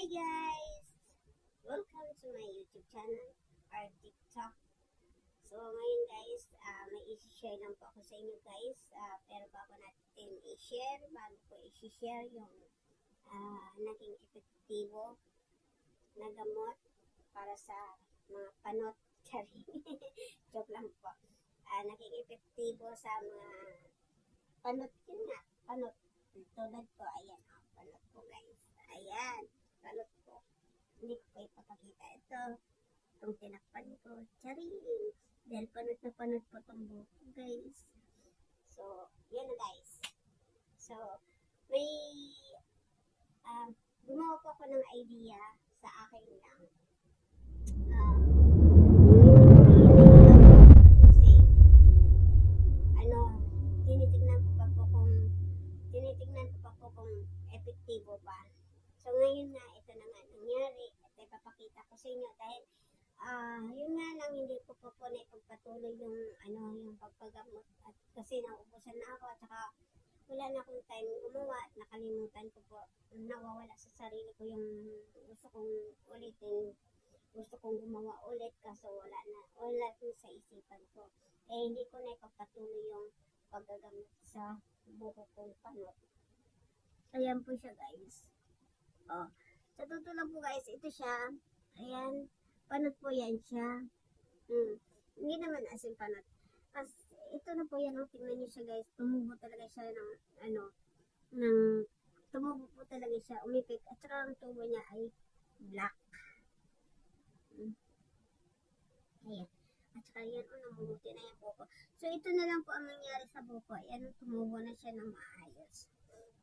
Hi guys! Welcome to my YouTube channel or TikTok. So ngayon guys, may isi-share lang po ako sa inyo guys. Pero bago natin i-share, bago ko i-share yung naging epektibo na gamot para sa mga panot. Joke lang po. Naging epektibo sa mga panot, yun nga, panot. Tulad ko, ayan, panot po guys. Ayan, panot po. Hindi ko pa ipapakita ito. Itong tinakpan ko. Charing! Dahil panot na panot po itong buhok ko guys. So, yan na guys. So, may gumawa po ako ng idea sa akin lang. Tinitignan ko pa po kung epektibo ba. So ngayon nga, ito na nga nangyari. At ipapakita ko sa inyo dahil yun nga lang, hindi ko pa po na ipagpatuloy yung yung pagpagamot at kasi naubusan na ako at saka wala na akong time gumawa at nakalimutan ko po, nawawala sa sarili ko yung gusto kong ulitin, gusto kong gumawa ulit kaso wala sa isipan ko. Hindi ko na ipagpatuloy yung paggagamot sa buhok kong panot. Ayan po siya guys. Sa totoo lang po guys, ito siya. Ayan, panot po yan siya. Hindi naman asin panot. Ito na po yan, tingnan niyo siya guys. Tumubo talaga siya tumubo po talaga siya, umipik. At saka ang tubo niya ay black. Ayan. At saka yan, namumuti na yung buko. So, ito na lang po ang nangyari sa buko. Ayan, tumubo na siya ng maayos.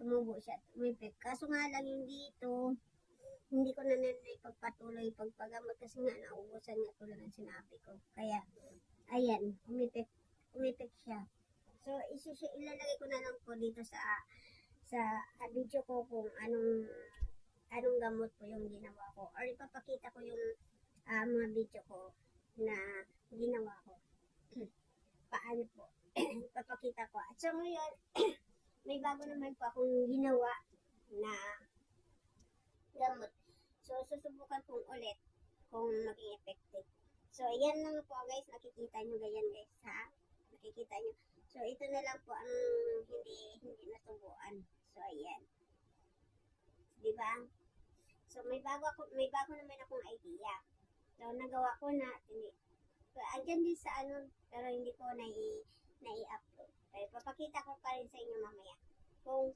Tumubo siya, umipik. Kaso nga lang hindi ko na ipagpatuloy pagpagamot kasi nga naubusan niya tulad ng sinabi ko. Kaya, ayan, umipik siya. So, ilalagay ko na lang po dito sa video ko kung anong gamot po yung ginawa ko. Or ipapakita ko yung mga video ko na ginawa ko. Paano po? Papakita ko. At so ngayon, may bago naman po akong ginawa na gamot. So, susubukan kong ulit kung maging effective. So, ayan lang po guys. Nakikita nyo ganyan guys ha? Nakikita nyo. So, ito na lang po ang hindi natubuan. So, ayan. Diba? So, may bago naman akong idea. So, nagawa ko na, andyan din sa pero hindi ko nai-upload. Pero papakita ko pa rin sa inyo mamaya kung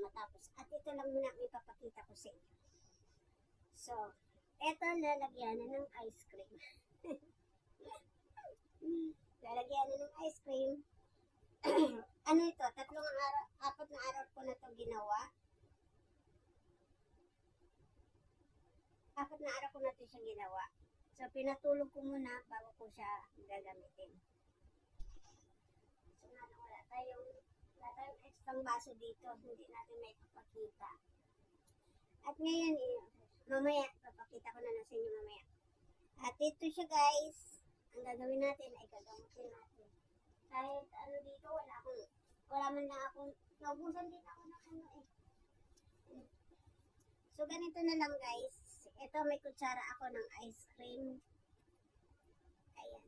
matapos. At ito lang muna ang ipapakita ko sa inyo. So, eto lalagyan na ng ice cream. Lalagyan na ng ice cream. Ano ito? 4 araw, 4 na araw ko na ito ginawa. 4 na araw ko na ito siya ginawa. So, pinatulog ko muna bago ko siya gagamitin. So, wala tayong extra baso dito. Hindi natin may papakita. At ngayon, mamaya, papakita ko na lang sa inyo mamaya. At ito siya guys. Ang gagawin natin ay gagamutin natin. Kahit dito, wala man lang akong, naubusan din ako ng So, ganito na lang guys. Ito, may kutsara ako ng ice cream. Ayan.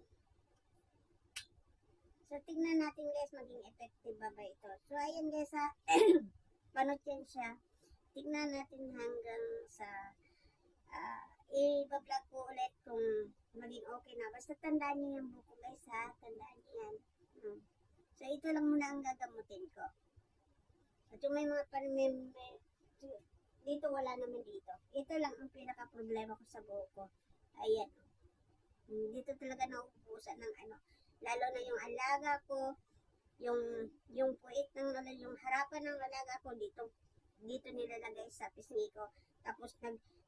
So, tignan natin guys, maging effective ba ito. So, ayan guys ha. Panot yan siya. Tignan natin hanggang sa i-vlog ko ulit kung maging okay na. Basta tandaan niyo yung buko guys ha. Tandaan niyo yan. So, ito lang muna ang gagamutin ko. At yung may mga dito wala naman dito. Ito lang ang pinaka-problema ko sa buhok ko. Ayan. Dito talaga nauubusan ng lalo na yung alaga ko, yung puwit ng yung harapan ng alaga ko dito nilalagay sa pisngi ko. Tapos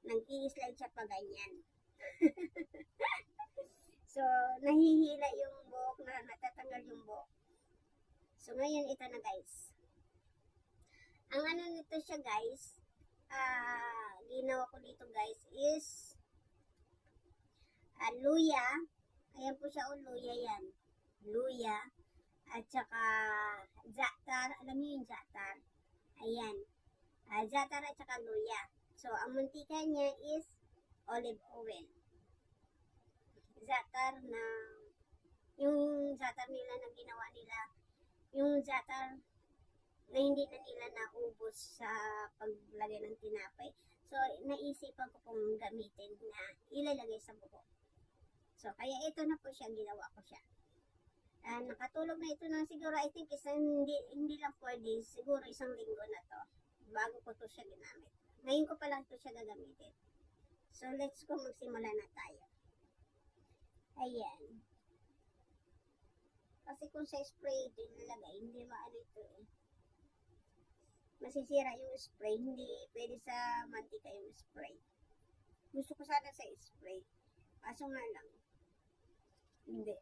nag-i-slide siya pa ganyan. So, nahihila yung buhok na natatanggal yung buhok. So, ngayon ito na guys. Ang nito siya guys, ginawa ko dito guys is luya. Ayan po siya, luya yan. Luya. At saka zatar. Alam niyo yung zatar? Ayan. Zatar at saka luya. So, ang mantika niya is olive oil. Zatar na, yung zatar nila na ginawa nila, yung zatar na hindi na nila naubos sa paglagay ng tinapay. So, naisipan ko pong gamitin na ilalagay sa buko. So, kaya ito na po siya, ginawa ko siya. Nakatulog na ito na siguro, I think, hindi lang 4 days, siguro isang linggo na to, bago ko to siya ginamit. Ngayon ko pa lang to siya gagamitin. So, let's go, magsimula na tayo. Ayan. Kasi kung sa spray ito ilalagay, hindi maano ito eh. Masisira yung spray, hindi pwede sa mantika yung spray. Gusto ko sana sa spray. Kaso nga lang, hindi.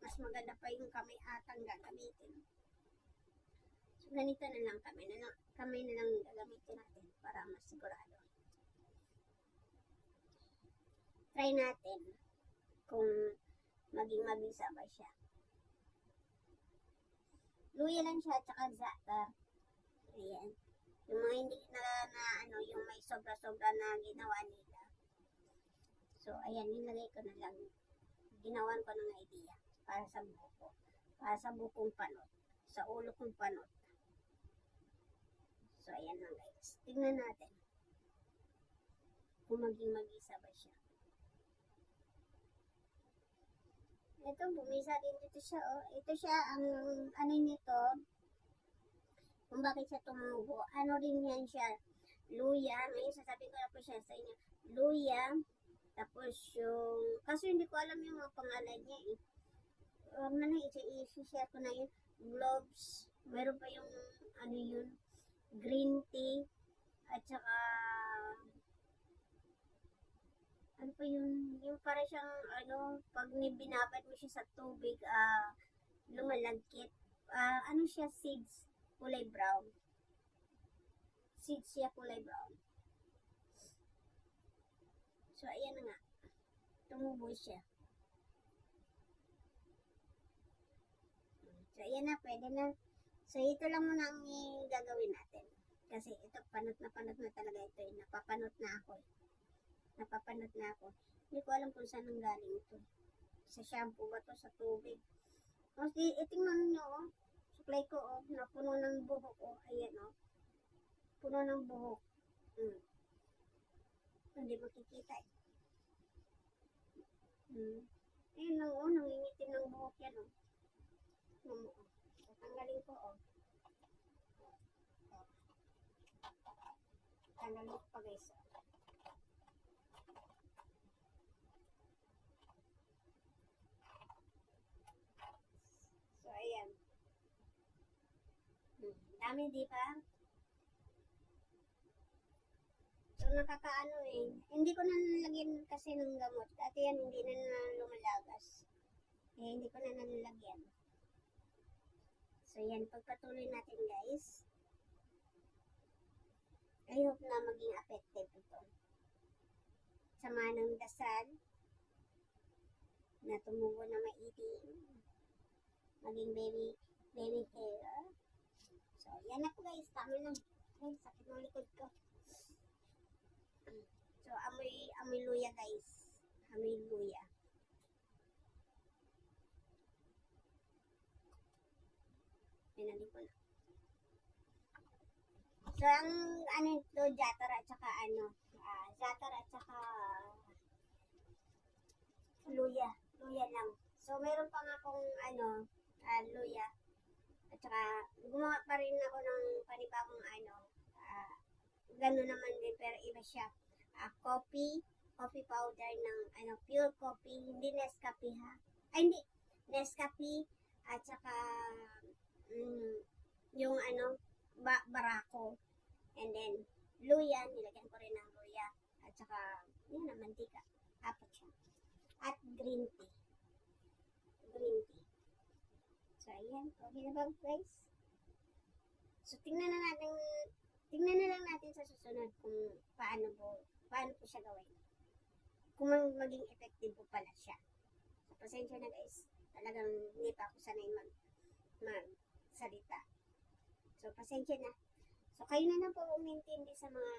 Mas maganda pa yung kamay atang gagamitin. So, ganito na lang kamay na lang gagamitin natin para mas sigurado. Try natin kung maging mabisa ba siya. Luya lang siya at saka zatar. Ayan. Yung mga hindi yung may sobra-sobra na ginawa nila. So, ayan, nilagay ko na lang. Ginawan ko ng idea para sa buko. Para sa bukong panot. Sa ulo kong panot. So, ayan lang guys. Tingnan natin kung maging magisa ba siya. Ito, bumisa din dito siya, oh. Ito siya, ang ano nito, kung bakit siya tumubo. Ano rin yan siya, luya. Ngayon, sasabihin ko na po siya sa inyo. Luya, tapos yung, kaso hindi ko alam yung mga pangalan niya, eh. I-share ko na yun. Gloves, meron pa yung, ano yun, green tea, at saka, ano pa yung para siyang, pag binabad mo siya sa tubig, lumalagkit. Ano siya, seeds, kulay brown. Seeds siya, kulay brown. So, ayan na nga. Tumubo siya. So, ayan na, pwede na. So, ito lang muna ang gagawin natin. Kasi ito, panot na talaga ito. Napapanot na ako. Napapanot na ako. Hindi ko alam kung saan ang galing ito. Sa shampoo ba to, sa tubig. Kasi, itingnan nyo, oh. Suklay ko, oh. Napuno ng buhok, oh. Ayan, oh. Puno ng buhok. Hindi makikita, eh. Ayun lang, oh. Nangingitim ng buhok yan, oh. Tanggalin ko, oh. Tanggalin ko pa, guys, oh. So, ayan. Dami, di ba? So, nakakaano eh. Hindi ko na nalagyan kasi ng gamot. Dati yan, hindi na lumalagas. Eh, hindi ko na nalagyan. So, yan. Pagpatuloy natin, guys. I hope na maging effective ito. Sama ng dasal na tumubo na maitim. Maging baby hair. So, yan na po guys. Tama na. Ay, sakit ng likod ko. So, amoy luya guys. Amoy luya. Pinali ko na. So, ang ano ito, zatar at saka luya. Luya lang. So, meron pa nga akong luya. At saka, gumawa pa rin ako ng panibagong gano'n naman din, pero iba siya. Coffee powder ng pure coffee, hindi Nescafe ha. Ay, hindi. Nescafe, at saka, yung Barako. And then, luya, nilagyan ko rin ng luya. At saka, yun na, mantika. Apat siya. At green tea. Green tea. So, ayan. Okay na ba, guys? So, tingnan na lang natin sa susunod kung paano po siya gawin. Kung maging effective po pala siya. So, pasensya na guys. Talagang hindi pa ako sanay magsalita. So, pasensya na. So, kayo na po umintindi sa mga